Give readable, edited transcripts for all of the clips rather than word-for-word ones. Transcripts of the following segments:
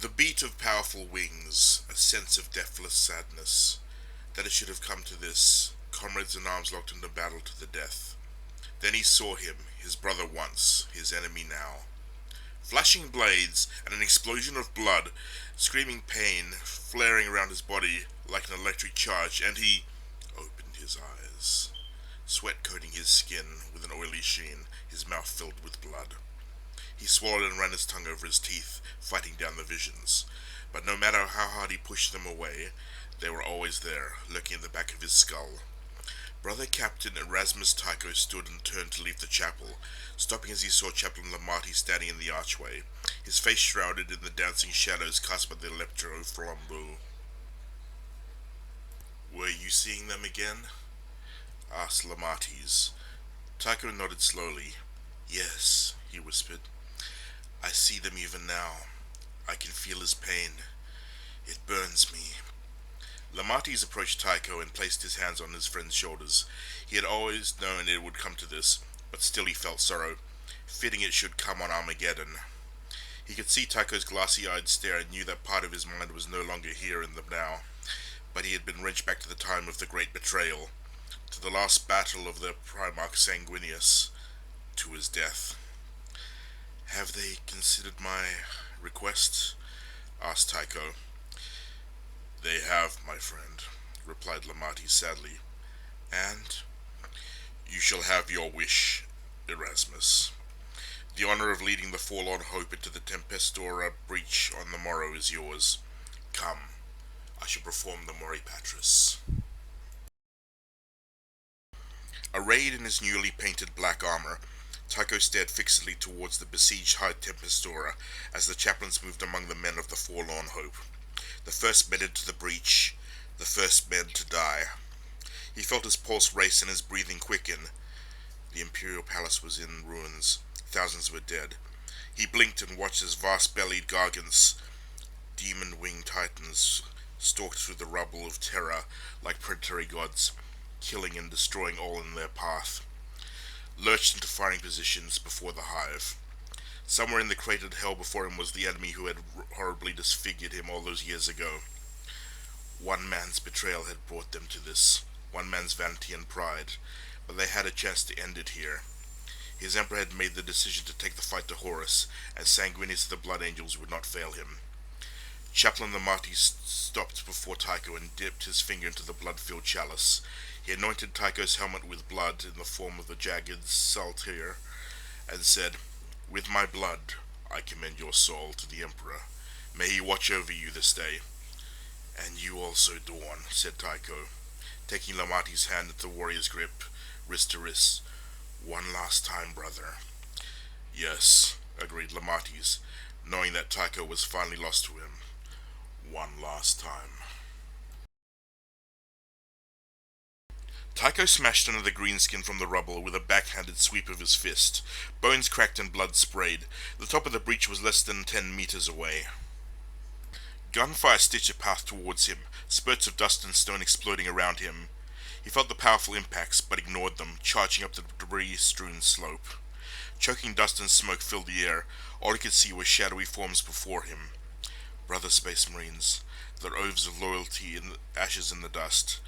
The beat of powerful wings, a sense of deathless sadness, that it should have come to this, comrades in arms locked into battle to the death. Then he saw him, his brother once, his enemy now. Flashing blades and an explosion of blood, screaming pain, flaring around his body like an electric charge, and he opened his eyes. Sweat coating his skin with an oily sheen, his mouth filled with blood. He swallowed and ran his tongue over his teeth, fighting down the visions. But no matter how hard he pushed them away, they were always there, lurking at the back of his skull. Brother Captain Erasmus Tycho stood and turned to leave the chapel, stopping as he saw Chaplain Lamarty standing in the archway, his face shrouded in the dancing shadows cast by the electro flambeau. "Were you seeing them again?" asked Lamartys. Tycho nodded slowly. "Yes," he whispered. "I see them even now. I can feel his pain. It burns me." Lamartys approached Tycho and placed his hands on his friend's shoulders. He had always known it would come to this, but still he felt sorrow. Fitting it should come on Armageddon. He could see Tycho's glassy-eyed stare and knew that part of his mind was no longer here in the now. But he had been wrenched back to the time of the great betrayal, to the last battle of the Primarch Sanguinius, to his death. "Have they considered my request?" asked Tycho. "They have, my friend," replied Lamarty sadly. "And you shall have your wish, Erasmus. The honor of leading the forlorn hope into the Tempestora breach on the morrow is yours. Come, I shall perform the Mori Patris." Arrayed in his newly painted black armor, Tycho stared fixedly towards the besieged Hive Tempestora as the chaplains moved among the men of the forlorn hope. The first men into the breach, the first men to die. He felt his pulse race and his breathing quicken. The Imperial Palace was in ruins. Thousands were dead. He blinked and watched as vast-bellied gargants, demon-winged titans, stalked through the rubble of terror like predatory gods, killing and destroying all in their path. Lurched into firing positions before the hive. Somewhere in the cratered hell before him was the enemy who had horribly disfigured him all those years ago. One man's betrayal had brought them to this, one man's vanity and pride, but they had a chance to end it here. His emperor had made the decision to take the fight to Horus, and Sanguinius of the Blood Angels would not fail him. Chaplain Lamarty stopped before Tycho and dipped his finger into the blood-filled chalice. He anointed Tycho's helmet with blood in the form of a jagged saltire, and said, "With my blood, I commend your soul to the Emperor. May he watch over you this day." "And you also, Dawn," said Tycho, taking Lamarty's hand into the warrior's grip, wrist to wrist. "One last time, brother." "Yes," agreed Lamartys, knowing that Tycho was finally lost to him. "One last time." Tycho smashed another greenskin from the rubble with a backhanded sweep of his fist. Bones cracked and blood sprayed. The top of the breach was less than 10 meters away. Gunfire stitched a path towards him, spurts of dust and stone exploding around him. He felt the powerful impacts, but ignored them, charging up the debris-strewn slope. Choking dust and smoke filled the air. All he could see were shadowy forms before him. Brother Space Marines, their oaths of loyalty in the ashes in the dust.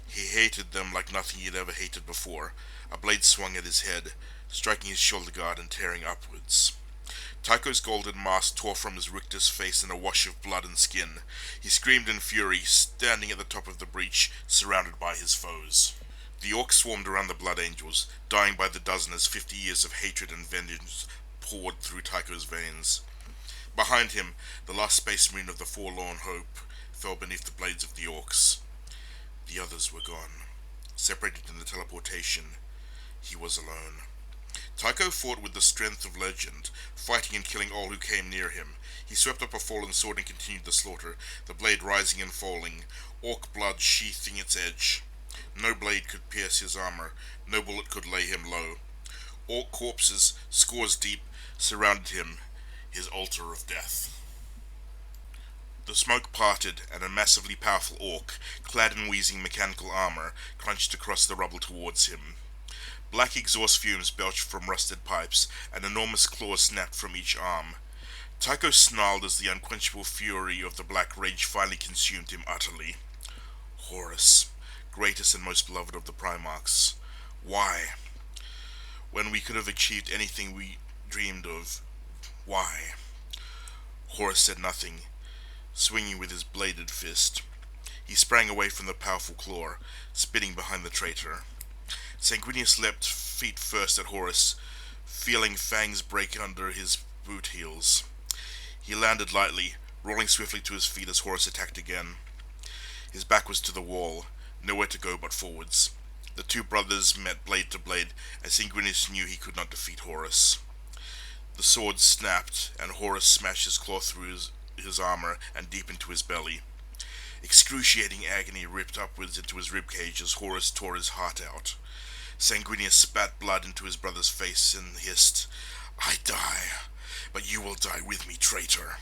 He hated them like nothing he had ever hated before. A blade swung at his head, striking his shoulder guard and tearing upwards. Tycho's golden mask tore from his rictus face in a wash of blood and skin. He screamed in fury, standing at the top of the breach, surrounded by his foes. The orcs swarmed around the Blood Angels, dying by the dozen as 50 years of hatred and vengeance poured through Tycho's veins. Behind him, the last Space Marine of the Forlorn Hope fell beneath the blades of the orcs. The others were gone. Separated in the teleportation, he was alone. Tycho fought with the strength of legend, fighting and killing all who came near him. He swept up a fallen sword and continued the slaughter, the blade rising and falling, orc blood sheathing its edge. No blade could pierce his armor, no bullet could lay him low. Orc corpses, scores deep, surrounded him, his altar of death. The smoke parted, and a massively powerful orc, clad in wheezing mechanical armor, crunched across the rubble towards him. Black exhaust fumes belched from rusted pipes, and enormous claws snapped from each arm. Tycho snarled as the unquenchable fury of the black rage finally consumed him utterly. Horus, greatest and most beloved of the Primarchs. Why? When we could have achieved anything we dreamed of, why? Horus said nothing, swinging with his bladed fist. He sprang away from the powerful claw, spitting behind the traitor. Sanguinius leapt feet first at Horus, feeling fangs break under his boot heels. He landed lightly, rolling swiftly to his feet as Horus attacked again. His back was to the wall, nowhere to go but forwards. The two brothers met blade to blade, and Sanguinius knew he could not defeat Horus. The sword snapped, and Horus smashed his claw through his armor and deep into his belly. Excruciating agony ripped upwards into his ribcage as Horus tore his heart out. Sanguinius spat blood into his brother's face and hissed, "I die, but you will die with me, traitor,"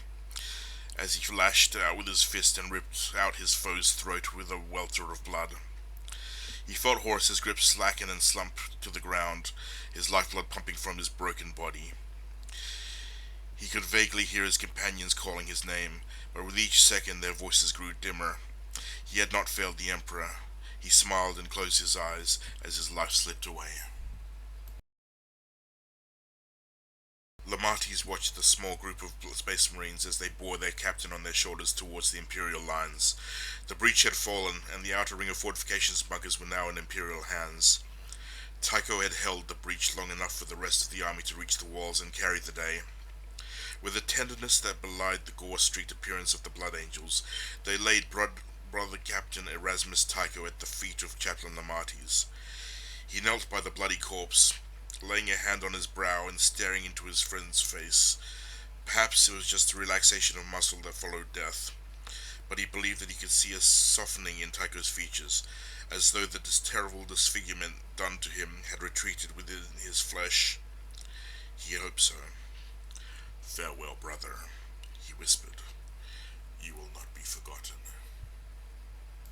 as he lashed out with his fist and ripped out his foe's throat with a welter of blood. He felt Horus's grip slacken and slump to the ground, his lifeblood pumping from his broken body. He could vaguely hear his companions calling his name, but with each second their voices grew dimmer. He had not failed the Emperor. He smiled and closed his eyes as his life slipped away. Lamates watched the small group of Space Marines as they bore their captain on their shoulders towards the Imperial lines. The breach had fallen, and the outer ring of fortifications bunkers were now in Imperial hands. Tycho had held the breach long enough for the rest of the army to reach the walls and carry the day. With a tenderness that belied the gore-streaked appearance of the Blood Angels, they laid brother Captain Erasmus Tycho at the feet of Chaplain Lamates. He knelt by the bloody corpse, laying a hand on his brow and staring into his friend's face. Perhaps it was just the relaxation of muscle that followed death, but he believed that he could see a softening in Tycho's features, as though the terrible disfigurement done to him had retreated within his flesh. He hoped so. "Farewell, brother," he whispered. "You will not be forgotten."